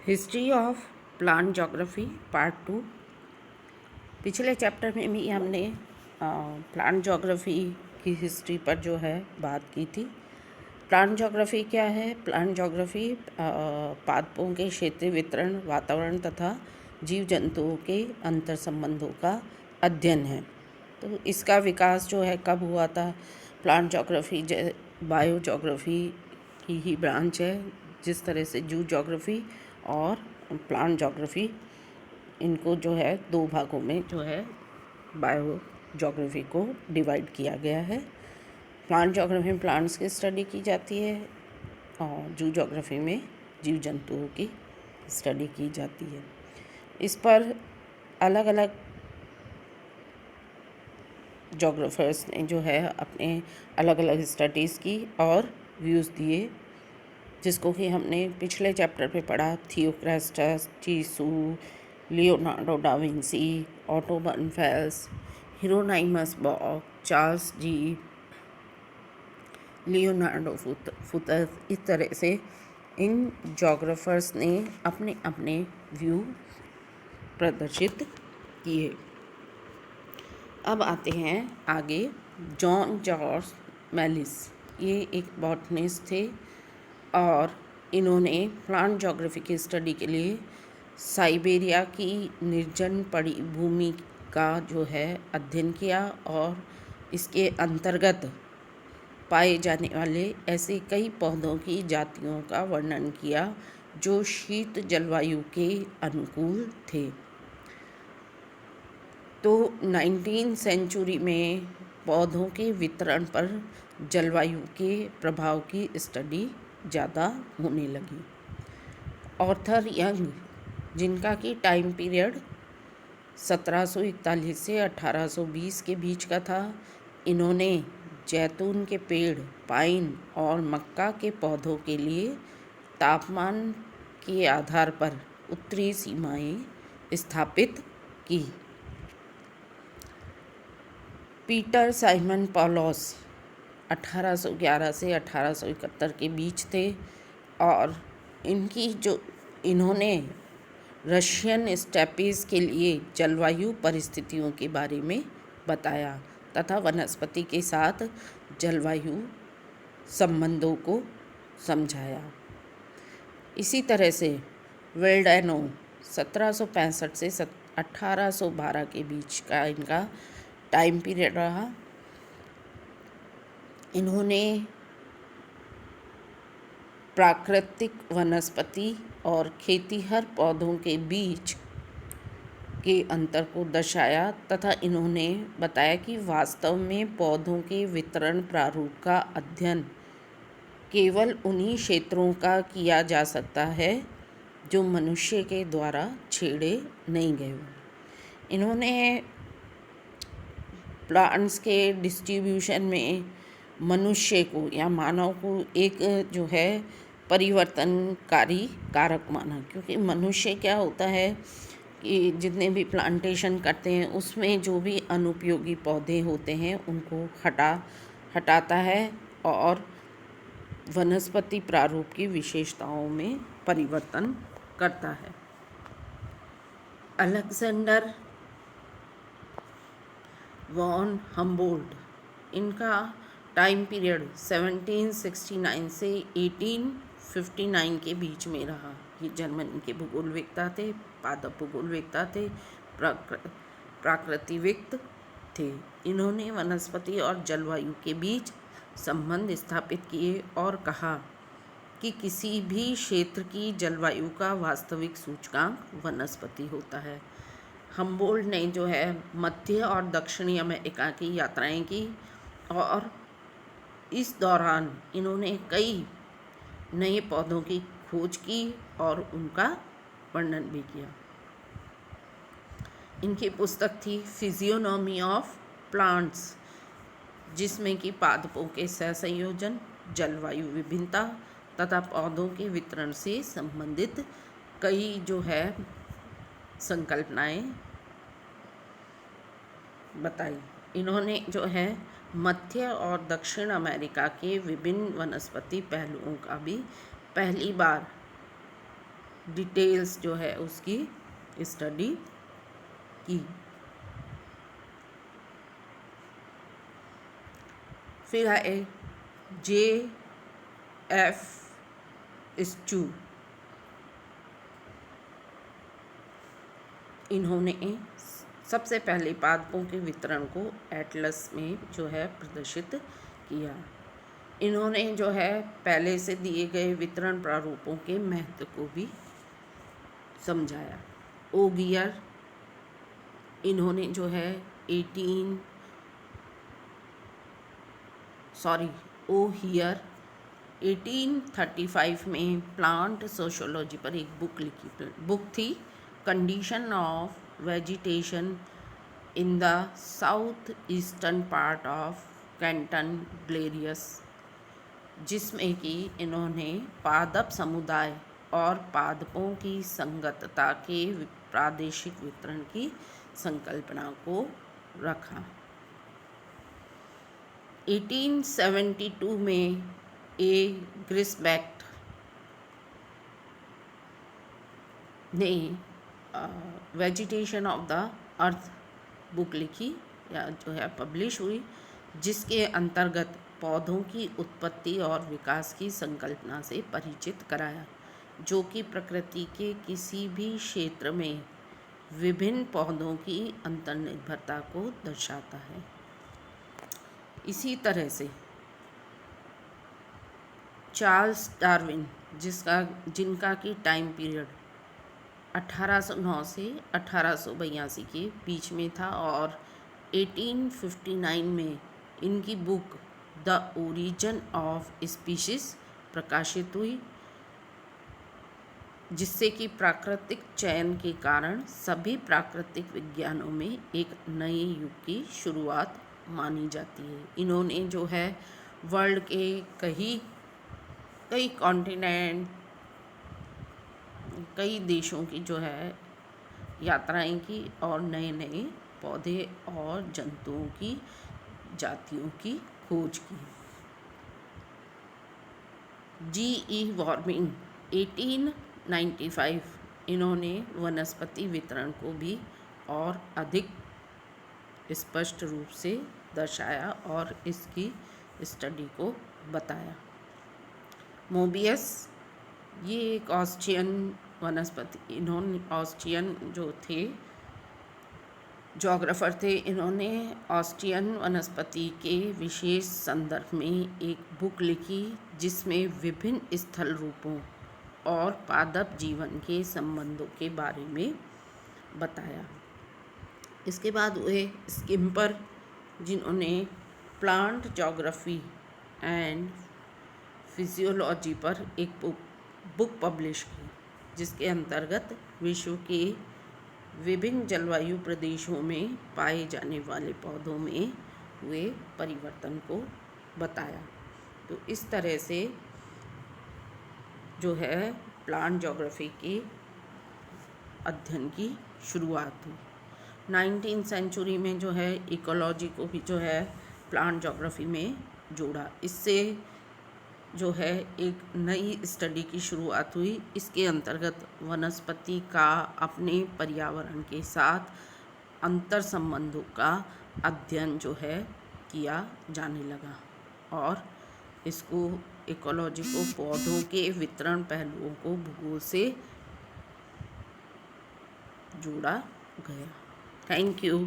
History of plant geography part 2। पिछले chapter में भी हमने प्लांट ज्योग्राफी की हिस्ट्री पर जो है बात की थी। प्लांट ज्योग्राफी क्या है? प्लांट ज्योग्राफी पादपों के क्षेत्रीय वितरण, वातावरण तथा जीव जंतुओं के अंतर संबंधों का अध्ययन है। तो इसका विकास जो है कब हुआ था? प्लांट ज्योग्राफी बायो ज्योग्राफी की ही ब्रांच है। जिस तरह से जू ज्योग्राफी और प्लांट ज्योग्राफी, इनको जो है दो भागों में जो है बायो ज्योग्राफी को डिवाइड किया गया है। प्लांट ज्योग्राफी में प्लांट्स की स्टडी की जाती है और जू ज्योग्राफी में जीव जंतुओं की स्टडी की जाती है। इस पर अलग अलग जोग्राफर्स ने जो है अपने अलग अलग स्टडीज़ की और व्यूज़ दिए, जिसको कि हमने पिछले चैप्टर पे पढ़ा। थियोक्रेस्टस, चीसू, Leonardo da Vinci, Otto Brunfels, Hieronymus Bock, Charles जी, लियोनार्डो फुतर, इस तरह से इन जोग्राफर्स ने अपने अपने व्यू प्रदर्शित किए। अब आते हैं आगे। जॉन जॉर्ज मेलिस, ये एक बॉटनिस्ट थे और इन्होंने प्लांट ज्योग्राफी की स्टडी के लिए साइबेरिया की निर्जन पड़ी भूमि का जो है अध्ययन किया और इसके अंतर्गत पाए जाने वाले ऐसे कई पौधों की जातियों का वर्णन किया जो शीत जलवायु के अनुकूल थे। तो 19वीं सेंचुरी में पौधों के वितरण पर जलवायु के प्रभाव की स्टडी ज़्यादा होने लगी। ऑर्थर यंग, जिनका कि टाइम पीरियड 1741 से 1820 के बीच का था, इन्होंने जैतून के पेड़, पाइन और मक्का के पौधों के लिए तापमान के आधार पर उत्तरी सीमाएं स्थापित की। पीटर साइमन पॉलोस 1811 से 1871 के बीच थे और इन्होंने रशियन स्टेपीज़ के लिए जलवायु परिस्थितियों के बारे में बताया तथा वनस्पति के साथ जलवायु संबंधों को समझाया। इसी तरह से वेल्डानो 1765 से 1812 के बीच का इनका टाइम पीरियड रहा। इन्होंने प्राकृतिक वनस्पति और खेतीहर पौधों के बीच के अंतर को दर्शाया तथा इन्होंने बताया कि वास्तव में पौधों के वितरण प्रारूप का अध्ययन केवल उन्हीं क्षेत्रों का किया जा सकता है जो मनुष्य के द्वारा छेड़े नहीं गए हों। इन्होंने प्लांट्स के डिस्ट्रीब्यूशन में मनुष्य को या मानव को एक जो है परिवर्तनकारी कारक माना, क्योंकि मनुष्य क्या होता है कि जितने भी प्लांटेशन करते हैं उसमें जो भी अनुपयोगी पौधे होते हैं उनको हटाता है और वनस्पति प्रारूप की विशेषताओं में परिवर्तन करता है। अलेक्जेंडर वॉन हम्बोल्ट, इनका टाइम पीरियड 1769 से 1859 के बीच में रहा। ये जर्मनी के भूगोलवेत्ता थे, पादप भूगोलवेत्ता थे, प्राकृतिविद थे। इन्होंने वनस्पति और जलवायु के बीच संबंध स्थापित किए और कहा कि किसी भी क्षेत्र की जलवायु का वास्तविक सूचकांक वनस्पति होता है। हम्बोल्ट ने जो है मध्य और दक्षिणी अमेरिका की यात्राएं की और इस दौरान इन्होंने कई नए पौधों की खोज की और उनका वर्णन भी किया। इनकी पुस्तक थी फिजियोनॉमी ऑफ प्लांट्स, जिसमें कि पादपों के सहसंयोजन, जलवायु विभिन्नता तथा पौधों के वितरण से संबंधित कई जो है संकल्पनाएं बताई। इन्होंने जो है मध्य और दक्षिण अमेरिका के विभिन्न वनस्पति पहलुओं का भी पहली बार डिटेल्स जो है उसकी स्टडी की। फिर आए J.F. स्टू। इन्होंने सबसे पहले पादपों के वितरण को एटलस में जो है प्रदर्शित किया। इन्होंने जो है पहले से दिए गए वितरण प्रारूपों के महत्व को भी समझाया। ओगियर इन्होंने जो है ओहियर 1835 में प्लांट सोशियोलॉजी पर एक बुक लिखी। बुक थी condition of vegetation in the south eastern part of Canton Glarus, जिसमें कि इन्होंने पादप समुदाय और पादपों की संगतता के प्रादेशिक वितरण की संकल्पना को रखा। 1872 में ए ग्रिस्बेक ने vegetation of the earth book लिखी या जो है पब्लिश हुई, जिसके अंतर्गत पौधों की उत्पत्ति और विकास की संकल्पना से परिचित कराया, जो कि प्रकृति के किसी भी क्षेत्र में विभिन्न पौधों की अंतर्निर्भरता को दर्शाता है। इसी तरह से चार्ल्स डार्विन, जिनका की टाइम पीरियड 1809 से 1882 के बीच में था और 1859 में इनकी book the origin of species प्रकाशित हुई, जिससे कि प्राकृतिक चयन के कारण सभी प्राकृतिक विज्ञानों में एक नए युग की शुरुआत मानी जाती है। इन्होंने जो है वर्ल्ड के कई कॉन्टिनेंट, कई देशों की जो है यात्राएं की और नए नए पौधे और जंतुओं की जातियों की खोज की। G.E. वॉर्मिंग 1895 इन्होंने वनस्पति वितरण को भी और अधिक स्पष्ट रूप से दर्शाया और इसकी स्टडी को बताया। मोबियस ये एक ऑस्ट्रियन ऑस्ट्रियन जो थे जोग्राफर थे। इन्होंने ऑस्ट्रियन वनस्पति के विशेष संदर्भ में एक बुक लिखी, जिसमें विभिन्न स्थल रूपों और पादप जीवन के संबंधों के बारे में बताया। इसके बाद हुए स्किम्पर, जिन्होंने प्लांट जोग्राफी एंड फिजियोलॉजी पर एक बुक पब्लिश की, जिसके अंतर्गत विश्व के विभिन्न जलवायु प्रदेशों में पाए जाने वाले पौधों में हुए परिवर्तन को बताया। तो इस तरह से जो है प्लांट जोग्राफी के अध्ययन की शुरुआत हुई। 19वीं सेंचुरी में जो है इकोलॉजी को भी जो है प्लांट जोग्राफी में जोड़ा। इससे जो है एक नई स्टडी की शुरुआत हुई। इसके अंतर्गत वनस्पति का अपने पर्यावरण के साथ अंतर संबंधों का अध्ययन जो है किया जाने लगा और इसको इकोलॉजी को पौधों के वितरण पहलुओं को भूगोल से जोड़ा गया। Thank you.